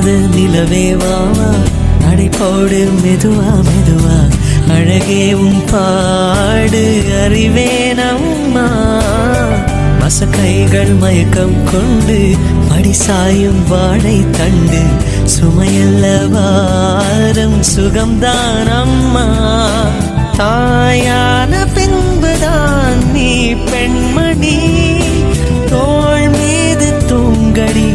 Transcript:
தூங்காத நிலவேவா நடை போடு மெதுவா மெதுவா அழகே உன் பாடு அறிவேன் அம்மா மசக்கைகள் மயக்கம் கொண்டு படிசாயும் வாழை தண்டு சுமையல்ல வாரம் சுகம்தான் அம்மா தாயான பின்புதான் நீ பெண்மணி தோள் மீது தூங்கடி